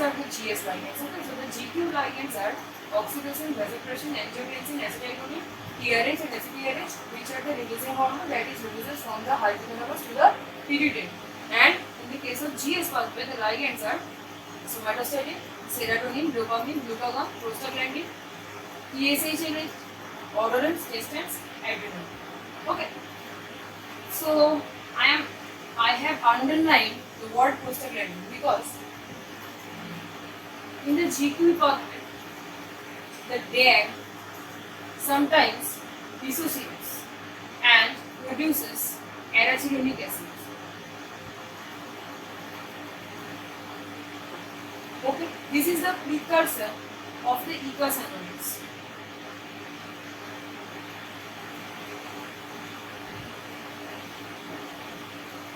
are the GS ligands. Okay, so the GQ ligands are oxytocin, vasopressin, angiotensin, acetylcholine, TRH and ACTRH, which are the releasing hormone that is released from the hypothalamus to the pituitary. And in the case of GS pathway, the ligands are somatostatin, serotonin, dopamine, glucagon, prostaglandin, TSH, odorants, testants, adrenaline. Okay. So I have underlined the word prostaglandin because in the GQ pathway, the DAG sometimes dissociates and produces arachidonic acid. Okay, this is the precursor of the eicosanoids.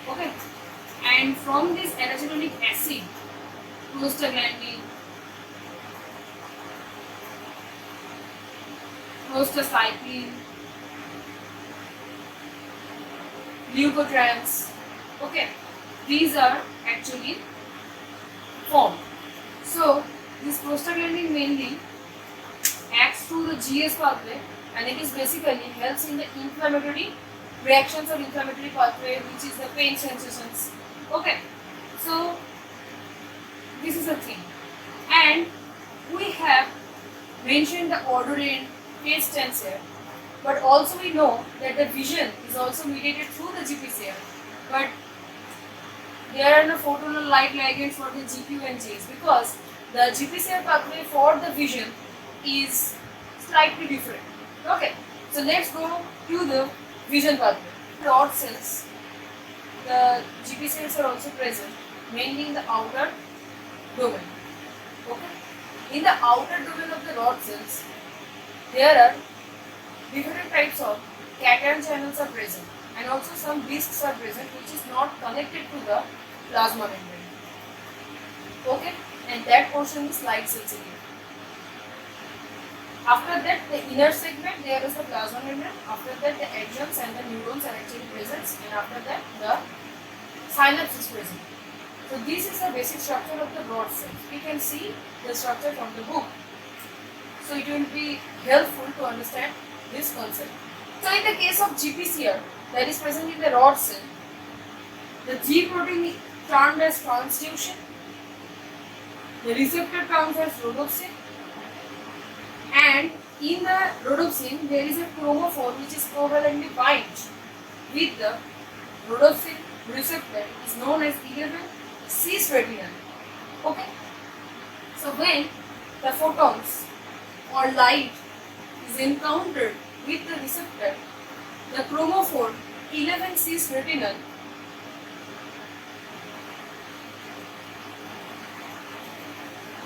Okay, and from this arachidonic acid, prostaglandin, prostacyclin, leukotrienes, okay, these are actually formed. So this prostaglandin mainly acts through the GS pathway, and it is basically helps in the inflammatory reactions of inflammatory pathway, which is the pain sensations. Okay, so this is the thing, and we have mentioned the odorant, taste sensor, but also we know that the vision is also mediated through the GPCR, but there are no photonal light ligands for the GQ and GS because the GPCR pathway for the vision is slightly different. Okay, so let's go to the vision pathway. Rod cells, the GPCRs are also present mainly in the outer domain. Okay, in the outer domain of the rod cells, there are different types of cation channels are present, and also some discs are present which is not connected to the plasma membrane. Okay, and that portion is light sensitive. After that, the inner segment, there is the plasma membrane. After that, the axons and the neurons are actually present, and after that, the synapse is present. So this is the basic structure of the rod cells. We can see the structure from the book. So it will be helpful to understand this concept. So in the case of GPCR that is present in the rod cell, the G protein is termed as transduction, the receptor termed as rhodopsin, and in the rhodopsin there is a chromophore which is covalently bind with the rhodopsin receptor is known as 11-cis-retinal. Okay, so when the photons or light is encountered with the receptor, the chromophore 11-cis-retinal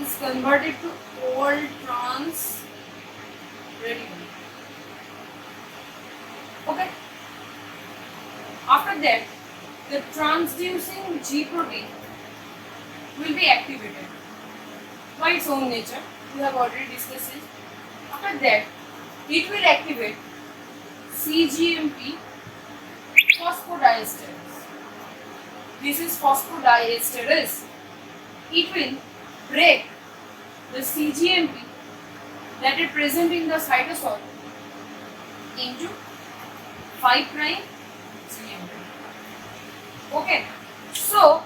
is converted to all trans-retinal. Okay. After that, the transducing G protein will be activated by its own nature. We have already discussed it. After that, it will activate CGMP phosphodiesterase. This is phosphodiesterase. It will break the CGMP that is present in the cytosol into 5' GMP. Okay, so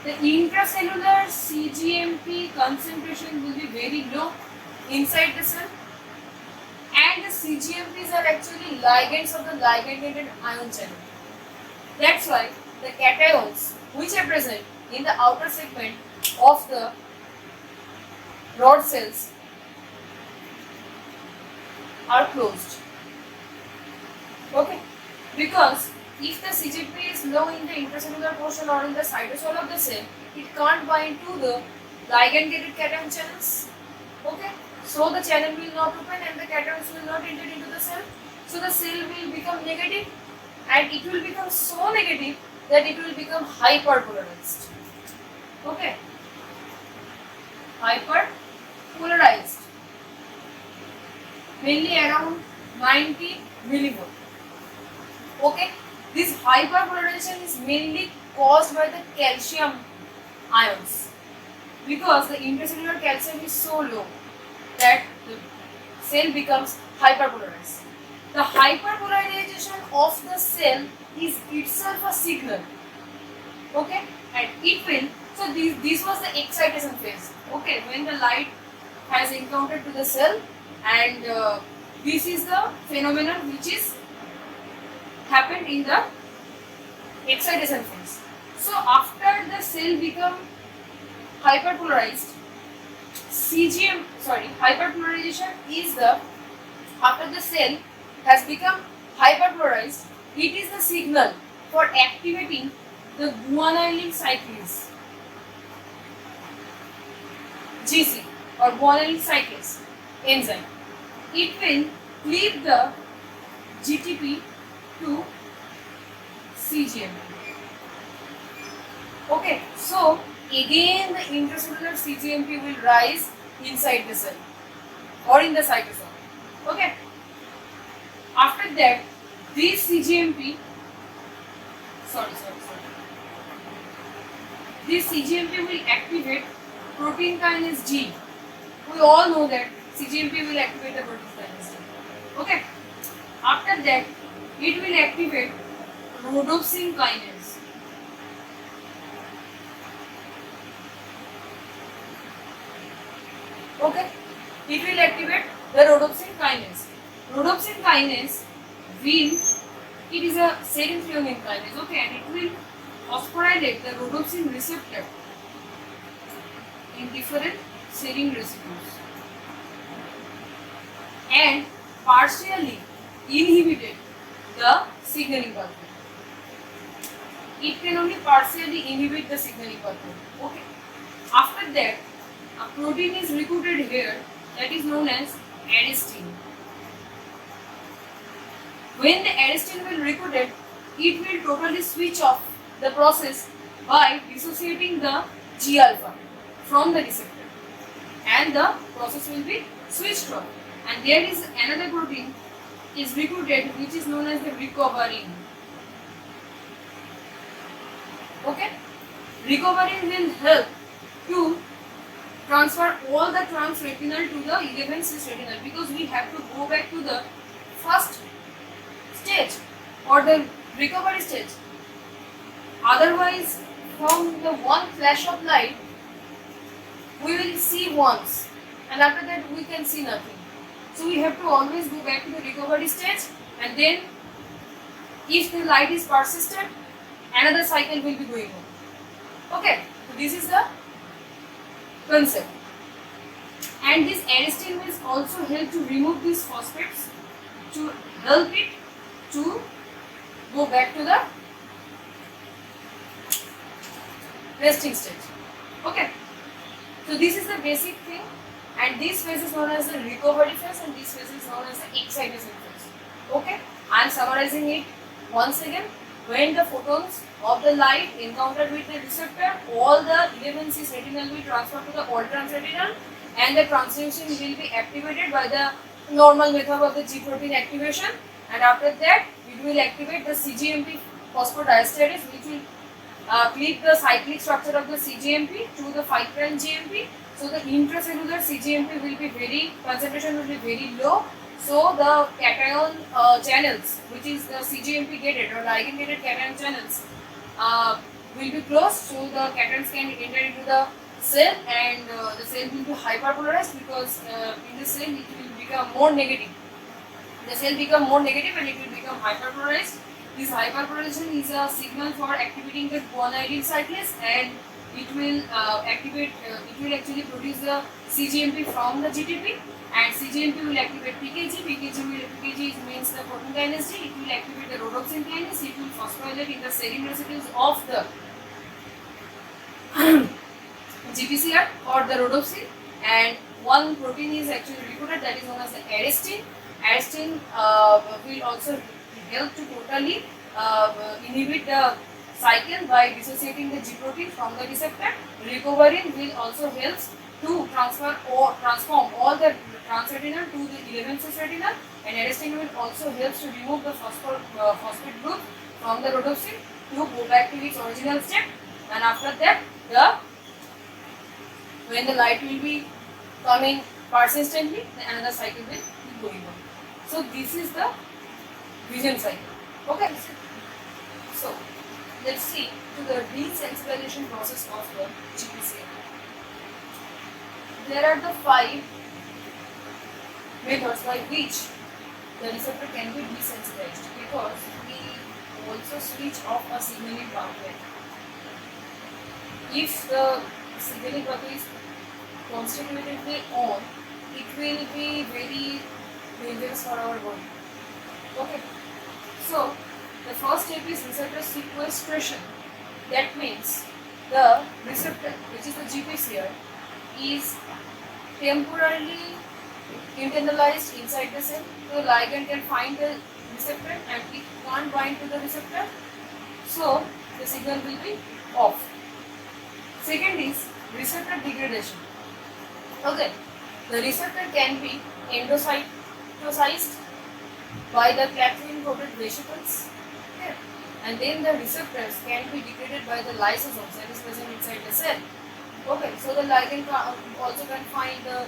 the intracellular CGMP concentration will be very low inside the cell, and the CGMPs are actually ligands of the ligand-gated ion channel. That's why the cations which are present in the outer segment of the rod cells are closed. Okay, because if the CGMP is low in the intracellular portion or in the cytosol of the cell, it can't bind to the ligand-gated cation channels. Okay, so the channel will not open and the cations will not enter into the cell. So the cell will become negative, and it will become so negative that it will become hyperpolarized. Okay, hyperpolarized, mainly around 90 millivolt. Okay, this hyperpolarization is mainly caused by the calcium ions. because the intracellular calcium is so low that the cell becomes hyperpolarized. The hyperpolarization of the cell is itself a signal. Okay, and it will. So this was the excitation phase. Okay, when the light has encountered to the cell, and this is the phenomenon which is happened in the excitation phase. So after the cell become hyperpolarized, hyperpolarization is the, after the cell has become hyperpolarized, it is the signal for activating the guanylyl cyclase, GC or guanylyl cyclase enzyme. It will cleave the GTP to CGMP. Okay, so again the intracellular CGMP will rise inside the cell or in the cytosol. Okay, after that this CGMP, this CGMP will activate protein kinase G. We all know that CGMP will activate the protein kinase G. Okay, after that it will activate rhodopsin kinase. Okay, it will activate the rhodopsin kinase. Rhodopsin kinase will, it is a serine threonine kinase. Okay, and it will phosphorylate the rhodopsin receptor in different serine residues and partially inhibited the signaling pathway. It can only partially inhibit the signaling pathway. Okay. After that, a protein is recruited here that is known as adenosine. When the adenosine will recruited, it will totally switch off the process by dissociating the G alpha from the receptor, and the process will be switched off. And there is another protein is recruited which is known as the recoverin. Okay, recoverin will help to transfer all the transretinal to the 11-cis retinal, because we have to go back to the first stage or the recovery stage. Otherwise, from the one flash of light, we will see once, and after that we can see nothing. So we have to always go back to the recovery stage, and then if the light is persistent, another cycle will be going on. Okay, so this is the concept. And this adenosine will also help to remove these phosphates to help it to go back to the resting stage. Okay, so this is the basic thing, and this phase is known as the recovery phase, and this phase is known as the excitation phase. Okay, I am summarizing it once again. When the photons of the light encountered with the receptor, all the 11-cis retinal will transfer to the all transretinal, and the transduction will be activated by the normal method of the G protein activation, and after that it will activate the CGMP phosphodiesterase, which will cleave the cyclic structure of the CGMP to the 5' GMP. So the intracellular CGMP will be very, concentration will be very low. So the cation channels, which is the CGMP gated or ligand gated cation channels, will be closed. So the cations can enter into the cell, and the cell will be hyperpolarized, because in the cell it will become more negative. The cell become more negative and it will become hyperpolarized. This hyperpolarization is a signal for activating the guanylyl cyclase, and it will activate. It will actually produce the CGMP from the GTP, and CGMP will activate PKG. PKG means the protein kinase G. It will activate the rhodopsin kinase. It will phosphorylate in the serine residues of the GPCR or the rhodopsin, and one protein is actually recruited, that is known as the adenosine. Adenosine will also help to totally inhibit the cycle by dissociating the G protein from the receptor. Recoverin will also help to transform all the transretinal to the 11-cis retinal, and adenosine will also help to remove the phosphate group from the rhodopsin to go back to its original state, and after that the When the light will be coming persistently, then another cycle will be going on. So this is the vision cycle. Okay. So let's see to the desensitization process of the GPCR. There are the 5 methods by which the receptor can be desensitized, because we also switch off a signaling pathway. If the signaling pathway is constantly on, it will be very dangerous for our body. Okay. So the first step is receptor sequestration. That means the receptor, which is the GPCR, is temporarily internalized inside the cell. So the ligand can find the receptor and it can't bind to the receptor. So the signal will be off. Second is receptor degradation. Okay, the receptor can be endocytosized by the clathrin-coated vesicles. Okay. And then the receptors can be degraded by the lysosomes that is present inside the cell. Okay, so the ligand also can find the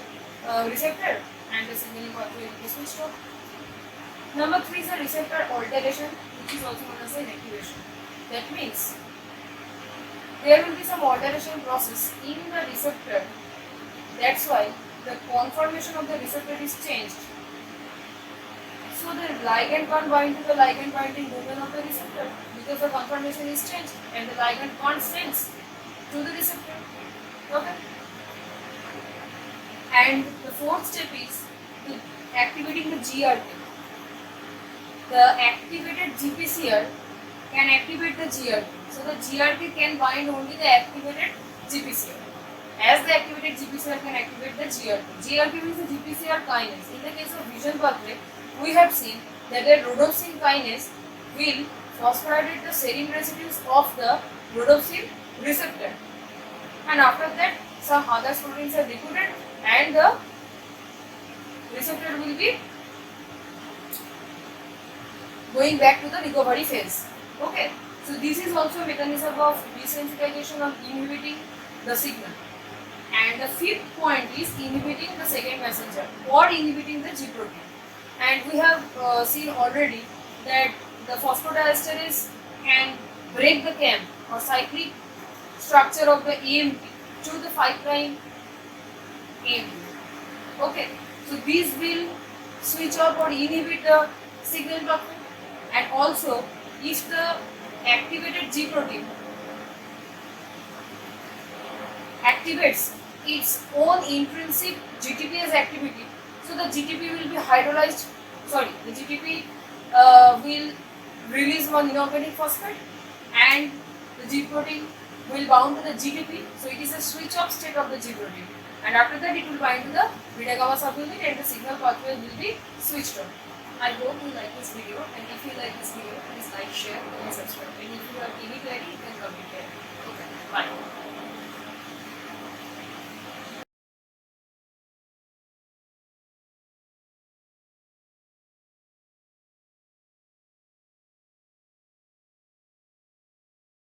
receptor and the signaling pathway will be switched off. Number 3 is the receptor alteration, which is also known as the inactivation. That means there will be some alteration process in the receptor. That's why the conformation of the receptor is changed. So the ligand can't bind to the ligand binding domain of the receptor because the conformation is changed and the ligand can't sense to the receptor. Okay. And the fourth step is activating the GRT. The activated GPCR can activate the GRT. So the GRT can bind only the activated GPCR. As the activated GPCR can activate the GRT. GRT means the GPCR kinase. In the case of vision pathway, we have seen that the rhodopsin kinase will phosphorylate the serine residues of the rhodopsin receptor. And after that, some other proteins are recruited and the receptor will be going back to the recovery phase. Okay. So this is also a mechanism of desensitization of inhibiting the signal. And the fifth point is inhibiting the second messenger or inhibiting the G protein. And we have seen already that the phosphodiesterase can break the CAM or cyclic structure of the AMP to the 5' AMP. Okay, so these will switch off or inhibit the signal pathway. And also, if the activated G protein activates its own intrinsic GTPase activity, so the GTP will be hydrolyzed, the GTP will release one inorganic phosphate and the G protein will bound to the GTP, so it is a switch off state of the G protein. And after that it will bind to the beta gamma subunit and the signal pathway will be switched on. I hope you like this video, and if you like this video, please like, share and subscribe. And if you have any query, you can comment here. Okay, bye.